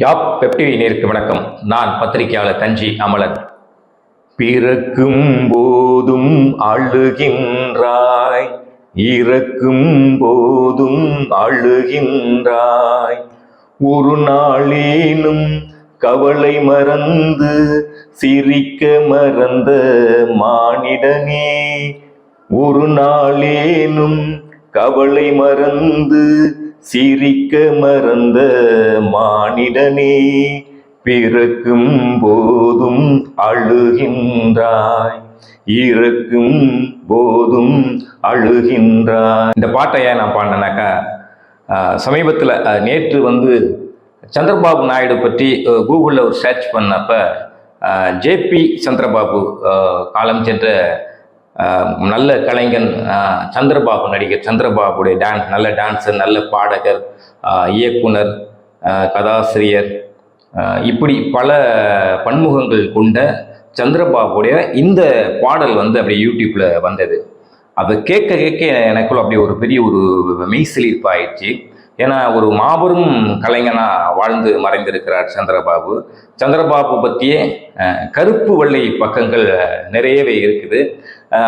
யாப் வெப்டிவி நேருக்கு வணக்கம். நான் பத்திரிகையாளர் தஞ்சி அமலன். பிறக்கும் போதும் அழுகின்றாய், இறக்கும் போதும் அழுகின்றாய், ஒரு நாளேனும் கவலை மறந்து சிரிக்க மறந்த மானிடனே, ஒரு நாளேனும் கவலை மறந்து சிரிக்க மறந்த மானிடனே, பிறக்கும் போதும் அழுகின்றாய், இறக்கும் போதும் அழுகின்றாய். இந்த பாட்டை ஏன் நான் பாடினேனாக்கா, சமீபத்தில் நேற்று சந்திரபாபு நாயுடு பற்றி கூகுளில் ஒரு சர்ச் பண்ணப்ப ஜேபி சந்திரபாபு காலம் சென்ற நல்ல கலைஞன் சந்திரபாபு, நடிகர் சந்திரபாபுடைய நல்ல டான்ஸர், நல்ல பாடகர், இயக்குனர், கதாசிரியர், இப்படி பல பன்முகங்கள் கொண்ட சந்திரபாபுடைய இந்த பாடல் அப்படி யூடியூப்ல வந்தது. அதை கேட்க கேட்க எனக்குள்ள அப்படி ஒரு பெரிய ஒரு மெய்சிலிர்ப்பு ஆயிடுச்சு. ஏன்னா ஒரு மாபெரும் கலைஞனாக வாழ்ந்து மறைந்திருக்கிறார் சந்திரபாபு. சந்திரபாபு பற்றிய கருப்பு வெள்ளை பக்கங்கள் நிறையவே இருக்குது.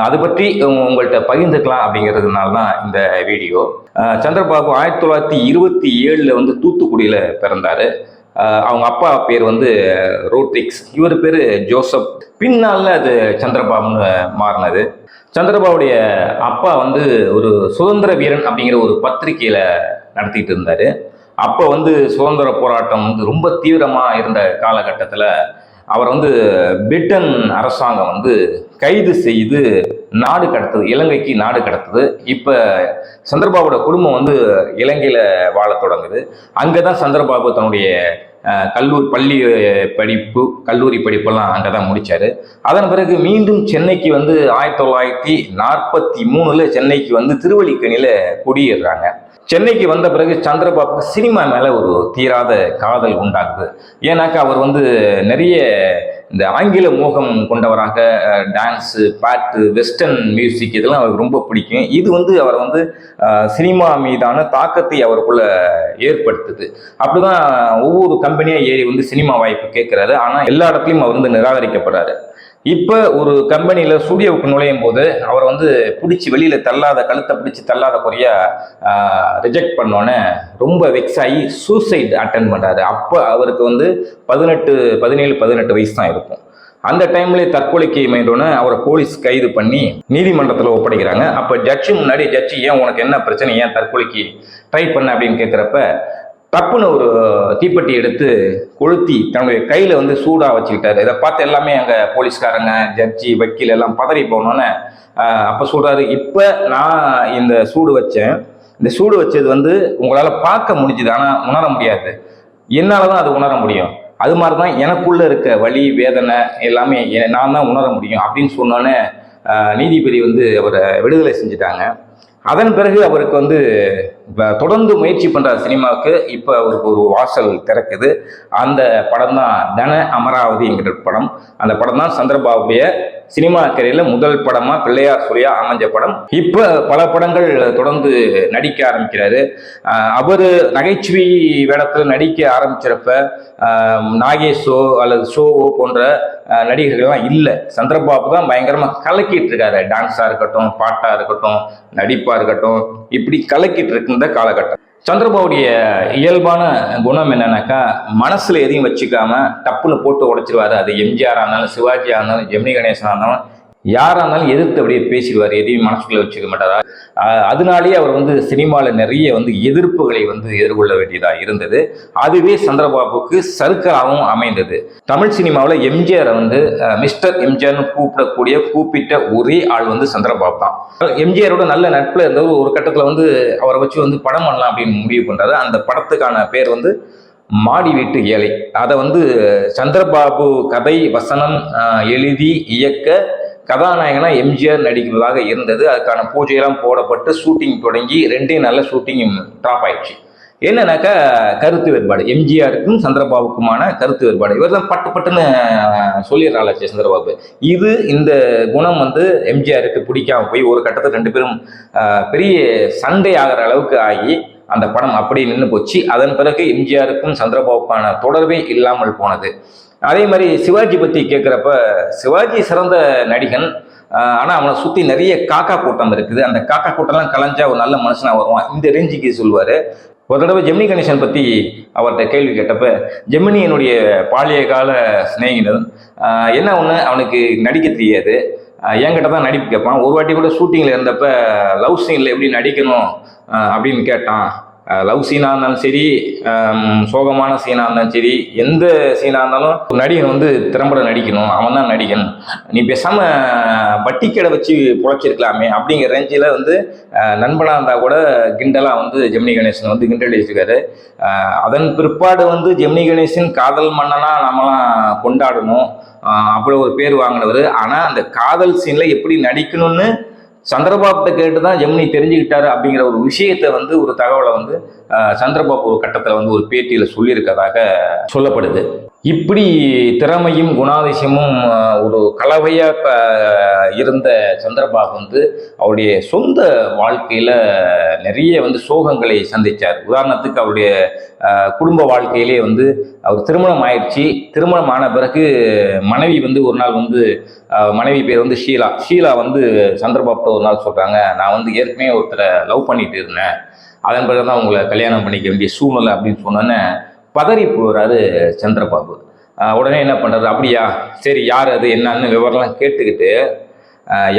அது பற்றி உங்கள்கிட்ட பகிர்ந்துக்கலாம் அப்படிங்கிறதுனால தான் இந்த வீடியோ. சந்திரபாபு 1927 தூத்துக்குடியில் பிறந்தார். அவங்க அப்பா பேர் ரோட்ரிக்ஸ், இவர் பேர் ஜோசப். பின்னால் அது சந்திரபாபுன்னு மாறினது. சந்திரபாபுடைய அப்பா ஒரு சுதந்திர வீரன் அப்படிங்கிற ஒரு பத்திரிகையில் நடத்திட்டு இருந்தார். அப்போ சுதந்திர போராட்டம் ரொம்ப தீவிரமாக இருந்த காலகட்டத்தில் அவர் பிரிட்டன் அரசாங்கம் கைது செய்து நாடு கடத்துது, இலங்கைக்கு நாடு கடத்துது. இப்போ சந்திரபாபுவோட குடும்பம் இலங்கையில் வாழ தொடங்குது. அங்கே தான் சந்திரபாபு தன்னுடைய கல்லூரி படிப்பெல்லாம் அங்கே தான் முடித்தார். அதன் பிறகு மீண்டும் சென்னைக்கு 1943 சென்னைக்கு திருவல்லிக்கேணியில் குடியேறாங்க. சென்னைக்கு வந்த பிறகு சந்திரபாபுக்கு சினிமா மேலே ஒரு தீராத காதல் உண்டாகுது. ஏன்னாக்கா அவர் நிறைய இந்த ஆங்கில மோகம் கொண்டவராக, டான்ஸு, பாட்டு, வெஸ்டர்ன் மியூசிக் இதெல்லாம் அவருக்கு ரொம்ப பிடிக்கும். இது அவர் சினிமா மீதான தாக்கத்தை அவருக்குள்ள ஏற்படுத்துது. அப்படிதான் ஒவ்வொரு கம்பெனியாக ஏறி சினிமா வாய்ப்பு கேட்குறாரு. ஆனால் எல்லா இடத்துலையும் அவர் நிராகரிக்கப்படுறாரு. இப்போ ஒரு கம்பெனியில் ஸ்டூடியோவுக்கு நுழையும் போது அவர் பிடிச்சி வெளியில் கழுத்தை பிடிச்சி தள்ளாத குறையா ரிஜெக்ட் பண்ணோன்னே ரொம்ப வெக்ஸ் ஆகி சூசைட் அட்டன் பண்ணுறாரு. அப்போ அவருக்கு 17-18 வயசு தான் இருக்கும். அந்த டைம்லேயே தற்கொலைக்கு முயன்றோன்னு அவரை போலீஸ் கைது பண்ணி நீதிமன்றத்தில் ஒப்படைக்கிறாங்க. அப்போ ஜட்ஜு முன்னாடி ஏன் உனக்கு என்ன பிரச்சனை, ஏன் தற்கொலைக்கு ட்ரை பண்ண அப்படின்னு கேட்குறப்ப தப்புன்னு ஒரு தீப்பெட்டி எடுத்து கொளுத்தி தன்னுடைய கையில் சூடாக வச்சுக்கிட்டாரு. இதை பார்த்து எல்லாமே அங்கே போலீஸ்காரங்க, ஜட்ஜி, வக்கீல் எல்லாம் பதறி போனோன்னே அப்போ சொல்கிறாரு, இப்போ நான் இந்த சூடு வச்சேன், இந்த சூடு வச்சது உங்களால் பார்க்க முடிஞ்சுது, ஆனால் உணர முடியாது, என்னால் தான் அது உணர முடியும். அது மாதிரி தான் எனக்குள்ளே இருக்க வலி, வேதனை எல்லாமே நான் தான் உணர முடியும் அப்படின்னு சொன்னோன்னே நீதிபதி அவரை விடுதலை செஞ்சுட்டாங்க. அதன் பிறகு அவருக்கு தொடர்ந்து முயற்சி பண்ணுற சினிமாவுக்கு இப்போ அவருக்கு ஒரு வாசல் திறக்குது. அந்த படம் தான் தன அமராவதி என்கிற படம். அந்த படம் தான் சந்திரபாபுடைய சினிமா கரையில் முதல் படமாக பிள்ளையார் சொல்லியா அமைஞ்ச படம். இப்போ பல படங்கள் தொடர்ந்து நடிக்க ஆரம்பிக்கிறாரு. அவர் நகைச்சுவை வேடத்தில் நடிக்க ஆரம்பிச்சிருப்ப நாகேஷோ அல்லது ஷோவோ போன்ற நடிகர்கள்லாம் இல்லை. சந்திரபாபு தான் பயங்கரமாக கலக்கிட்டு இருக்காரு. டான்ஸாக இருக்கட்டும், பாட்டாக இருக்கட்டும், நடிப்பாக இருக்கட்டும், இப்படி கலக்கிட்டு இருக்கின்ற காலகட்டம். சந்திரபாபுடைய இயல்பான குணம் என்னன்னாக்கா, மனசுல எதையும் வச்சுக்காம டப்புன்னு போட்டு உடைச்சிருவாரு. அது எம்ஜிஆராக இருந்தாலும், சிவாஜியாக இருந்தாலும், ஜெமினி கணேசனாக இருந்தாலும், யாராக இருந்தாலும் எதிர்த்து அப்படியே பேசிடுவார். எதையும் மனசுக்குள்ள வச்சுக்க மாட்டாரா. அதனாலேயே அவர் சினிமாவில் நிறைய எதிர்ப்புகளை எதிர்கொள்ள வேண்டியதாக இருந்தது. அதுவே சந்திரபாபுக்கு சறுக்கலாகவும் அமைந்தது. தமிழ் சினிமாவில் எம்ஜிஆரை மிஸ்டர் எம்ஜிஆர்னு கூப்பிட்ட ஒரே ஆள் சந்திரபாபு தான். எம்ஜிஆரோட நல்ல நட்பில் இருந்தவர் ஒரு கட்டத்தில் அவரை வச்சு படம் பண்ணலாம் அப்படின்னு முடிவு பண்ணுறாரு. அந்த படத்துக்கான பேர் மாடி வீட்டு ஏழை. அதை சந்திரபாபு கதை வசனம் எழுதி இயக்க கதாநாயகனா எம்ஜிஆர் நடிக்கிறதாக இருந்தது. அதுக்கான பூஜையெல்லாம் போடப்பட்டு ஷூட்டிங் தொடங்கி 2 நாள்ல ஷூட்டிங் ட்ராப் ஆயிடுச்சு. என்னன்னாக்கா கருத்து வேறுபாடு, எம்ஜிஆருக்கும் சந்திரபாபுக்குமான கருத்து வேறுபாடு. இவர் தான் பட்டுன்னு சொல்லிடுறாச்சு சந்திரபாபு. இந்த குணம் எம்ஜிஆருக்கு பிடிக்காம போய் ஒரு கட்டத்தில் 2 பேரும் பெரிய சண்டை ஆகிற அளவுக்கு ஆகி அந்த படம் அப்படியே நின்று போச்சு. அதன் பிறகு எம்ஜிஆருக்கும் சந்திரபாபுக்கான தொடர்பே இல்லாமல் போனது. அதே மாதிரி சிவாஜி பற்றி கேட்குறப்ப, சிவாஜி சிறந்த நடிகன். ஆனால் அவனை சுற்றி நிறைய காக்கா கூட்டம் இருக்குது. அந்த காக்கா கூட்டம்லாம் கலைஞ்சா ஒரு நல்ல மனுஷனாக வருவான், இந்த ரேஞ்சுக்கு சொல்லுவார். ஒரு தடவை ஜெமினி கணேசன் பற்றி அவர்கிட்ட கேள்வி கேட்டப்ப, ஜெமினி என்னுடைய பாலிய கால சிநேகிதன், என்ன ஒன்று அவனுக்கு நடிக்க தெரியாது, என்கிட்ட தான் நடிப்பு கேட்பான். ஒரு வாட்டி கூட ஷூட்டிங்கில் இருந்தப்ப லவ் சீனில் எப்படி நடிக்கணும் அப்படின்னு கேட்டான். லவ் சீனாக இருந்தாலும் சரி, சோகமான சீனாக இருந்தாலும் சரி, எந்த சீனாக இருந்தாலும் நடிகன் வந்து திறம்பட நடிக்கணும், அவன் தான் நடிகன், நீ பேசாமல் வட்டி கடை வச்சு பொழைச்சிருக்கலாமே அப்படிங்கிற ரேஞ்சில் வந்து நண்பனாக இருந்தால் கூட கிண்டலாக வந்து ஜெமினி கணேசன் வந்து கிண்டல் அடிச்சிருக்காரு. அதன் பிற்பாடு வந்து ஜெமினி கணேசன் காதல் மன்னனா நம்மளாம் கொண்டாடணும், அப்படி ஒரு பேர் வாங்கினவர். ஆனால் அந்த காதல் சீனில் எப்படி நடிக்கணும்னு சந்திரபாபுட்ட கேட்டு தான் ஜெமினி தெரிஞ்சுக்கிட்டாரு அப்படிங்கிற ஒரு விஷயத்தை வந்து, ஒரு தகவலை வந்து சந்திரபாபு ஒரு கட்டத்தில் வந்து ஒரு பேட்டியில் சொல்லியிருக்கதாக சொல்லப்படுது. இப்படி திறமையும் குணாதிசயமும் ஒரு கலவையாக இருந்த சந்திரபாபு வந்து அவருடைய சொந்த வாழ்க்கையில் நிறைய வந்து சோகங்களை சந்தித்தார். உதாரணத்துக்கு அவருடைய குடும்ப வாழ்க்கையிலே வந்து அவர் திருமணம் ஆயிடுச்சு. திருமணம் ஆன பிறகு மனைவி வந்து ஒரு நாள் வந்து, மனைவி பேர் வந்து ஷீலா வந்து சந்திரபாபுட்ட ஒரு நாள் சொல்கிறாங்க, நான் வந்து ஏற்கனவே ஒருத்தரை லவ் பண்ணிட்டு இருந்தேன், அதன் பிறகு தான் உங்களை கல்யாணம் பண்ணிக்க வேண்டிய சூழ்நிலை அப்படின்னு சொன்னோன்னே பதறி போகிறாரு சந்திரபாபு. உடனே என்ன பண்ணுறது, அப்படியா சரி யார் அது என்னன்னு விவரம்லாம் கேட்டுக்கிட்டு,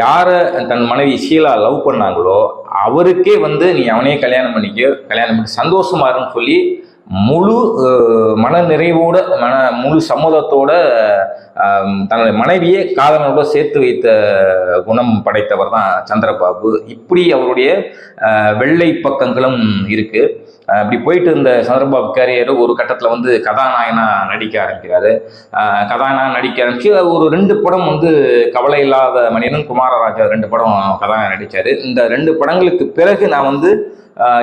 யாரை தன் மனைவி ஷீலா லவ் பண்ணாங்களோ அவருக்கே வந்து நீ அவனையே கல்யாணம் பண்ணி சந்தோஷமா இருன்னு சொல்லி முழு மன நிறைவோட முழு சம்மதத்தோட தன்னுடைய மனைவியே காதலனோட சேர்த்து வைத்த குணம் படைத்தவர் தான் சந்திரபாபு. இப்படி அவருடைய வெள்ளை பக்கங்களும் இருக்கு. இப்படி போயிட்டு இருந்த சந்திரபாபு கேரியர் ஒரு கட்டத்தில் வந்து கதாநாயகனா நடிக்க ஆரம்பிக்கிறாரு. கதாநாயகன் நடிக்க ஆரம்பிச்சு ஒரு 2 படம் வந்து கவலை இல்லாத மனிதன், குமாரராஜா 2 படம் கதாநாயகன் நடித்தார். இந்த 2 படங்களுக்கு பிறகு நான் வந்து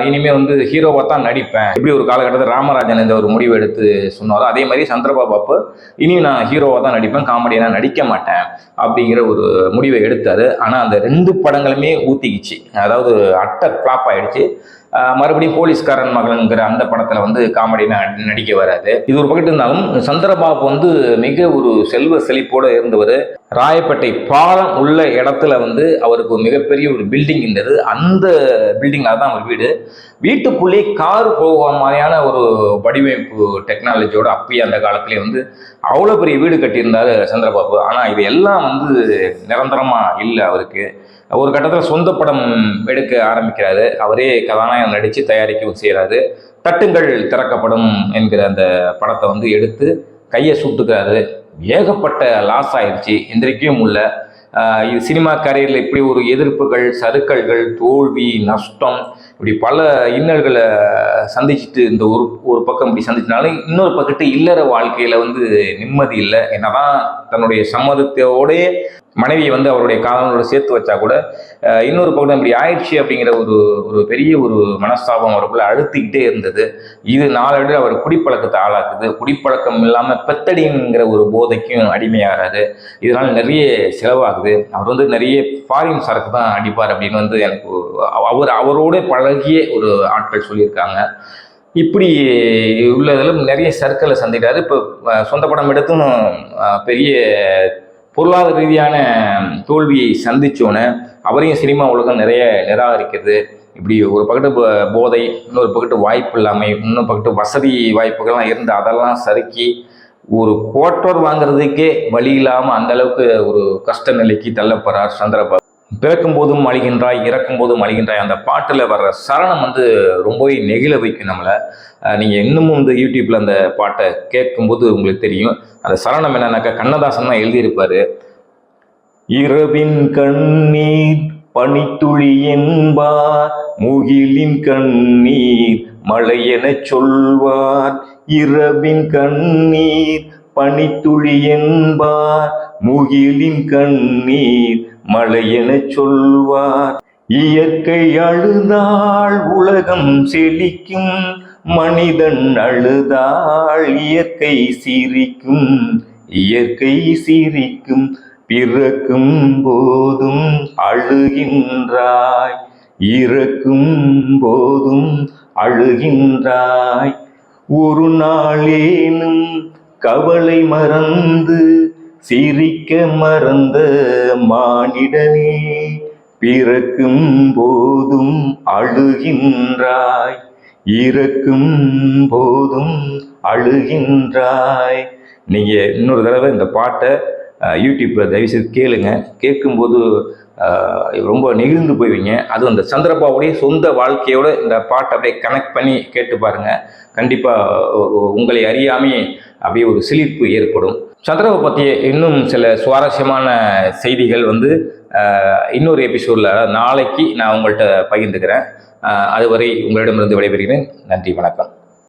இனிமேல் வந்து ஹீரோவாக தான் நடிப்பேன், இப்படி ஒரு காலகட்டத்தில் ராமராஜன் இந்த ஒரு முடிவு எடுத்து சொன்னாரோ அதே மாதிரி சந்திரபாபு அப்போ இனி நான் ஹீரோவாக தான் நடிப்பேன், காமெடியாக நடிக்க மாட்டேன் அப்படிங்கிற ஒரு முடிவை எடுத்தார். ஆனால் அந்த 2 படங்களுமே ஊற்றிக்கிச்சு, அதாவது அட்டர் ஃப்ளாப் ஆகிடுச்சு. மறுபடியும் போலீஸ்காரன் மகன்கிற அந்த படத்தில் வந்து காமெடி நடிக்க வராது. இது ஒரு பக்கத்து இருந்தாலும் சந்திரபாபு வந்து மிக ஒரு செல்வ செழிப்போடு இருந்தவர். ராயப்பேட்டை பாலம் உள்ள இடத்துல வந்து அவருக்கு மிகப்பெரிய ஒரு பில்டிங் இருந்தது. அந்த பில்டிங்கில் தான் அவர் வீடு. வீட்டுக்குள்ளேயே கார் போகிற மாதிரியான ஒரு வடிவமைப்பு டெக்னாலஜியோட அப்பயே அந்த காலத்திலே வந்து அவ்வளோ பெரிய வீடு கட்டியிருந்தார் சந்திரபாபு. ஆனால் இது எல்லாம் வந்து நிரந்தரமாக இல்லை அவருக்கு. ஒரு கட்டத்தில் சொந்த படம் எடுக்க ஆரம்பிக்கிறாரு. அவரே கதாநாயகன் நடித்து தயாரிக்கவும் செய்கிறாரு. தட்டுங்கள் திறக்கப்படும் என்கிற அந்த படத்தை வந்து எடுத்து கையை சுட்டுக்கிறாரு. ஏகப்பட்ட லாஸ் ஆயிடுச்சு, எந்திரிக்கவும் இல்லை. இது சினிமா கரையில் இப்படி ஒரு எதிர்ப்புகள், சறுக்கல்கள், தோல்வி, நஷ்டம், இப்படி பல இன்னல்களை சந்திச்சுட்டு இந்த ஒரு பக்கம் இப்படி சந்திச்சனாலும் இன்னொரு பக்கத்து இல்லற வாழ்க்கையில் வந்து நிம்மதி இல்லை. என்னதான் தன்னுடைய சம்மதத்தோடே மனைவியை வந்து அவருடைய காதலோட சேர்த்து வச்சா கூட இன்னொரு பக்கம் இப்படி ஆயிடுச்சு அப்படிங்கிற ஒரு பெரிய ஒரு மனஸ்தாபம் அவருக்குள்ள அழுத்திக்கிட்டே இருந்தது. இது நாளடைவில் அவர் குடிப்பழக்கத்தை ஆளாக்குது. குடிப்பழக்கம் இல்லாமல் பெத்தடிங்கிற ஒரு போதைக்கும் அடிமையாகிறாரு. இதனால் நிறைய செலவாகுது. அவர் வந்து நிறைய ஃபாரின் சரக்கு தான் அடிப்பார் அப்படின்னு வந்து எனக்கு அவரோட பழகிய ஒரு ஆட்கள் சொல்லியிருக்காங்க. இப்படி உள்ளதில் நிறைய சர்க்கிளை சந்திக்கிறாரு. இப்போ சொந்த படம் எடுத்தும் பெரிய பொருளாதார ரீதியான தோல்வியை சந்திச்சோன்னு அவரையும் சினிமா உலகம் நிறைய நிராகரிக்கிறது. இப்படி ஒரு பக்கத்து போதை, இன்னொரு பக்கத்து வாய்ப்பு இல்லாமல், இன்னொரு பக்கத்து வசதி வாய்ப்புகள்லாம் இருந்து அதெல்லாம் சறுக்கி ஒரு குவார்ட்டர் வாங்குறதுக்கே வழி இல்லாமல் அந்த அளவுக்கு ஒரு கஷ்ட நிலைக்கு தள்ளப்படுறார் சந்திரபாபு. பிறக்கும் போதும் அழிகின்றாய், இறக்கும் போதும் அழிகின்றாய், அந்த பாட்டில் வர்ற சரணம் வந்து ரொம்பவே நெகிழ வைக்கும் நம்மளை. நீங்கள் இன்னமும் வந்து யூடியூப்பில் அந்த பாட்டை கேட்கும்போது உங்களுக்கு தெரியும். அந்த சரணம் என்னன்னாக்கா கண்ணதாசன் தான் எழுதியிருப்பார். இரவின் கண்ணீர் பனித்துளி என்பார், முகிலின் கண்ணீர் மழை எனச் சொல்வார். இரவின் கண்ணீர் பனித்துளி என்பார், முகிலின் கண்ணீர் மழை எனச் சொல்வார். இயற்கை அழுதாள் உலகம் செழிக்கும், மனிதன் அழுதாள் இயற்கை சிரிக்கும். இயற்கை சிரிக்கும், பிறக்கும் போதும் அழுகின்றாய், இறக்கும் போதும் அழுகின்றாய். ஒரு நாளேனும் கவலை மறந்து சிரிக்க மறந்த மானிடனே, பிறக்கும் போதும் அழுகின்றாய், இறக்கும் போதும் அழுகின்றாய். நீங்கள் இன்னொரு தடவை இந்த பாட்டை யூடியூப்பில் தயவுசெய்து கேளுங்க. கேட்கும்போது ரொம்ப நெகிழ்ந்து போய்வீங்க. அதுவும் அந்த சந்திரபாபுடைய சொந்த வாழ்க்கையோட இந்த பாட்டை அப்படியே கனெக்ட் பண்ணி கேட்டு பாருங்கள். கண்டிப்பாக உங்களை அறியாமே அப்படியே ஒரு சிலிர்ப்பு ஏற்படும். சந்திரபாபு பற்றிய இன்னும் சில சுவாரஸ்யமான செய்திகள் இன்னொரு எபிசோடில் நாளைக்கு நான் உங்கள்கிட்ட பகிர்ந்துக்கிறேன். அதுவரை உங்களிடமிருந்து விடைபெறுகிறேன். நன்றி, வணக்கம்.